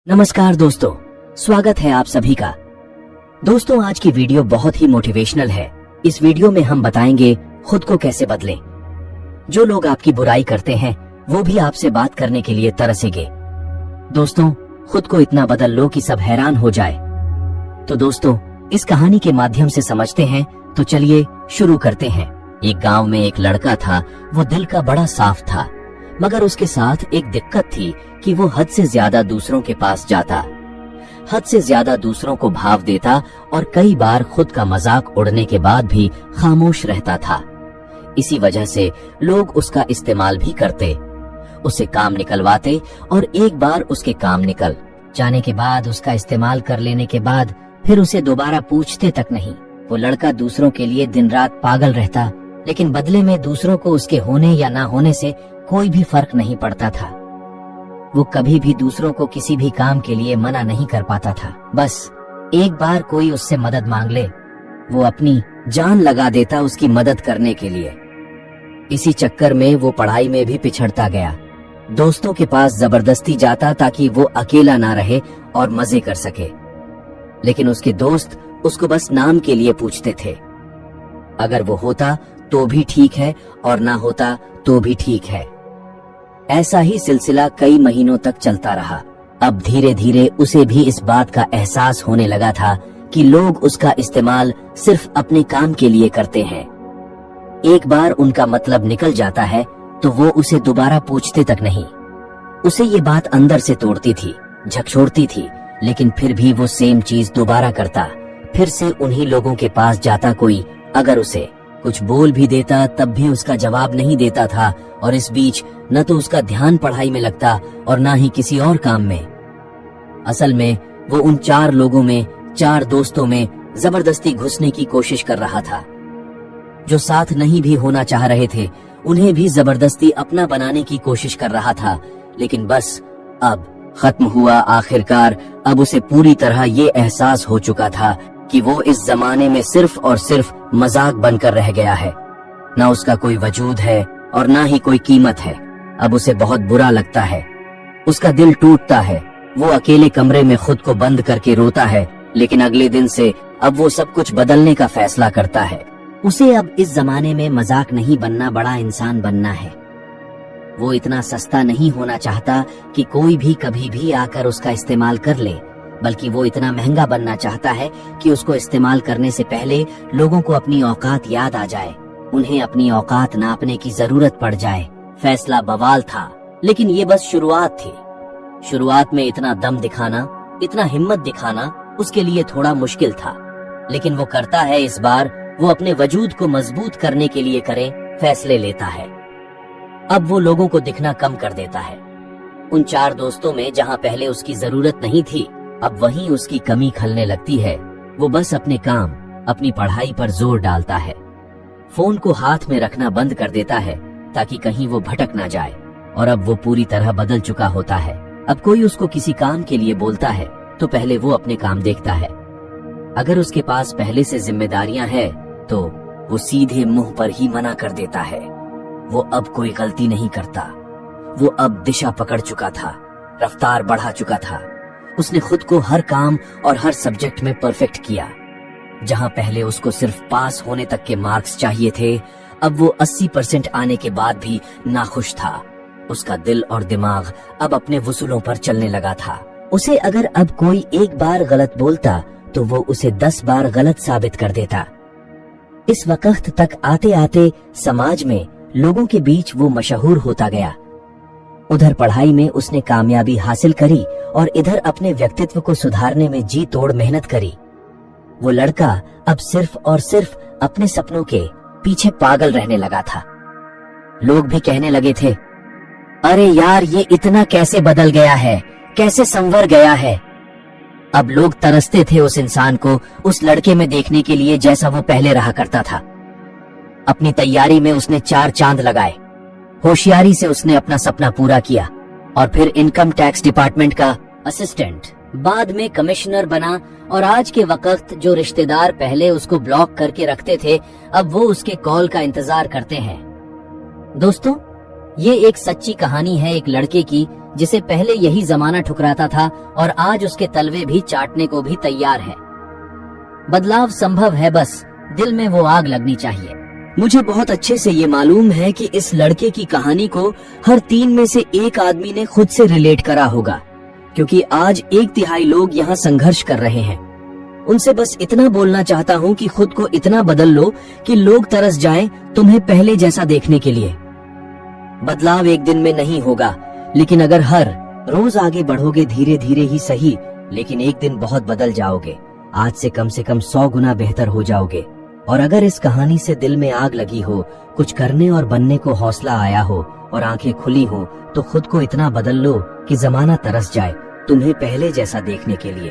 नमस्कार दोस्तों, स्वागत है आप सभी का। दोस्तों, आज की वीडियो बहुत ही मोटिवेशनल है। इस वीडियो में हम बताएंगे खुद को कैसे बदलें। जो लोग आपकी बुराई करते हैं वो भी आपसे बात करने के लिए तरसेंगे। दोस्तों, खुद को इतना बदल लो कि सब हैरान हो जाए। तो दोस्तों, इस कहानी के माध्यम से समझते हैं, तो चलिए शुरू करते हैं। एक गांव में एक लड़का था। वो दिल का बड़ा साफ था, मगर उसके साथ एक दिक्कत थी कि वो हद से ज्यादा दूसरों के पास जाता, हद से ज्यादा दूसरों को भाव देता और कई बार खुद का मजाक उड़ने के बाद भी खामोश रहता था। इसी वजह से लोग उसका इस्तेमाल भी करते, उससे काम निकलवाते और एक बार उसके काम निकल जाने के बाद, उसका इस्तेमाल कर लेने के बाद फिर उसे दोबारा पूछते तक नहीं। वो लड़का दूसरों के लिए दिन रात पागल रहता, लेकिन बदले में दूसरों को उसके होने या ना होने से कोई भी फर्क नहीं पड़ता था। वो कभी भी दूसरों को किसी भी काम के लिए मना नहीं कर पाता था। बस एक बार कोई उससे मदद मांग ले, वो अपनी जान लगा देता उसकी मदद करने के लिए। इसी चक्कर में वो पढ़ाई में भी पिछड़ता गया। दोस्तों के पास जबरदस्ती जाता ताकि वो अकेला ना रहे और मजे कर सके, लेकिन उसके दोस्त उसको बस नाम के लिए पूछते थे। अगर वो होता तो भी ठीक है और ना होता तो भी ठीक है। ऐसा ही सिलसिला कई महीनों तक चलता रहा। अब धीरे धीरे उसे भी इस बात का एहसास होने लगा था कि लोग उसका इस्तेमाल सिर्फ अपने काम के लिए करते हैं। एक बार उनका मतलब निकल जाता है तो वो उसे दोबारा पूछते तक नहीं। उसे ये बात अंदर से तोड़ती थी, झकझोरती थी, लेकिन फिर भी वो सेम चीज दोबारा करता। फिर से उन्हीं लोगों के पास जाता कोई, अगर उसे कुछ बोल भी देता तब भी उसका जवाब नहीं देता था, और इस बीच न तो उसका ध्यान पढ़ाई में लगता और ना ही किसी और काम में। असल में वो उन 4 लोगों में, 4 दोस्तों में जबरदस्ती घुसने की कोशिश कर रहा था। जो साथ नहीं भी होना चाह रहे थे, उन्हें भी जबरदस्ती अपना बनाने की कोशिश कर रहा था। लेकिन बस अब खत्म हुआ आखिरकार। अब उसे पूरी तरह ये एहसास हो चुका था कि वो इस जमाने में सिर्फ और सिर्फ मजाक बनकर रह गया है। ना उसका कोई वजूद है और ना ही कोई कीमत है। अब उसे बहुत बुरा लगता है, उसका दिल टूटता है। वो अकेले कमरे में खुद को बंद करके रोता है, लेकिन अगले दिन से अब वो सब कुछ बदलने का फैसला करता है। उसे अब इस जमाने में मजाक नहीं बनना, बड़ा इंसान बनना है। वो इतना सस्ता नहीं होना चाहता कि कोई भी कभी भी आकर उसका इस्तेमाल कर ले, बल्कि वो इतना महंगा बनना चाहता है कि उसको इस्तेमाल करने से पहले लोगों को अपनी औकात याद आ जाए, उन्हें अपनी औकात नापने की जरूरत पड़ जाए। फैसला बवाल था, लेकिन ये बस शुरुआत थी। शुरुआत में इतना दम दिखाना, इतना हिम्मत दिखाना उसके लिए थोड़ा मुश्किल था, लेकिन वो करता है। इस बार वो अपने वजूद को मजबूत करने के लिए फैसले लेता है। अब वो लोगों को दिखना कम कर देता है। उन 4 दोस्तों में जहाँ पहले उसकी जरूरत नहीं थी, अब वहीं उसकी कमी खलने लगती है। वो बस अपने काम, अपनी पढ़ाई पर जोर डालता है। फोन को हाथ में रखना बंद कर देता है ताकि कहीं वो भटक ना जाए। और अब वो पूरी तरह बदल चुका होता है। अब कोई उसको किसी काम के लिए बोलता है तो पहले वो अपने काम देखता है। अगर उसके पास पहले से जिम्मेदारियां हैं तो वो सीधे मुंह पर ही मना कर देता है। वो अब कोई गलती नहीं करता। वो अब दिशा पकड़ चुका था, रफ्तार बढ़ा चुका था। उसने खुद को हर काम और हर सब्जेक्ट में परफेक्ट किया। जहां पहले उसको सिर्फ पास होने तक के मार्क्स चाहिए थे, अब वो 80% आने के बाद भी नाखुश था। उसका दिल और दिमाग अब अपने वसूलों पर चलने लगा था। उसे अगर अब कोई एक बार गलत बोलता तो वो उसे 10 बार गलत साबित कर देता। इस वक्त तक आते आते समाज में, लोगों के बीच वो मशहूर होता गया। उधर पढ़ाई में उसने कामयाबी हासिल करी और इधर अपने व्यक्तित्व को सुधारने में जी तोड़ मेहनत करी। वो लड़का अब सिर्फ और सिर्फ अपने सपनों के पीछे पागल रहने लगा था। लोग भी कहने लगे थे, अरे यार, ये इतना कैसे बदल गया है, कैसे संवर गया है। अब लोग तरसते थे उस इंसान को उस लड़के में देखने के लिए जैसा वो पहले रहा करता था। अपनी तैयारी में उसने 4 चांद लगाए, होशियारी से उसने अपना सपना पूरा किया और फिर इनकम टैक्स डिपार्टमेंट का असिस्टेंट, बाद में कमिश्नर बना। और आज के वक्त जो रिश्तेदार पहले उसको ब्लॉक करके रखते थे, अब वो उसके कॉल का इंतजार करते हैं। दोस्तों, ये एक सच्ची कहानी है एक लड़के की जिसे पहले यही जमाना ठुकराता था और आज उसके तलवे भी चाटने को भी तैयार है। बदलाव संभव है, बस दिल में वो आग लगनी चाहिए। मुझे बहुत अच्छे से ये मालूम है कि इस लड़के की कहानी को हर 3 में से 1 आदमी ने खुद से रिलेट करा होगा, क्योंकि आज 1/3 लोग यहाँ संघर्ष कर रहे हैं। उनसे बस इतना बोलना चाहता हूँ कि खुद को इतना बदल लो कि लोग तरस जाएं तुम्हें पहले जैसा देखने के लिए। बदलाव एक दिन में नहीं होगा, लेकिन अगर हर रोज आगे बढ़ोगे, धीरे धीरे ही सही, लेकिन एक दिन बहुत बदल जाओगे। आज से कम 100 गुना बेहतर हो जाओगे। और अगर इस कहानी से दिल में आग लगी हो, कुछ करने और बनने को हौसला आया हो और आंखें खुली हो, तो खुद को इतना बदल लो कि जमाना तरस जाए तुम्हें पहले जैसा देखने के लिए।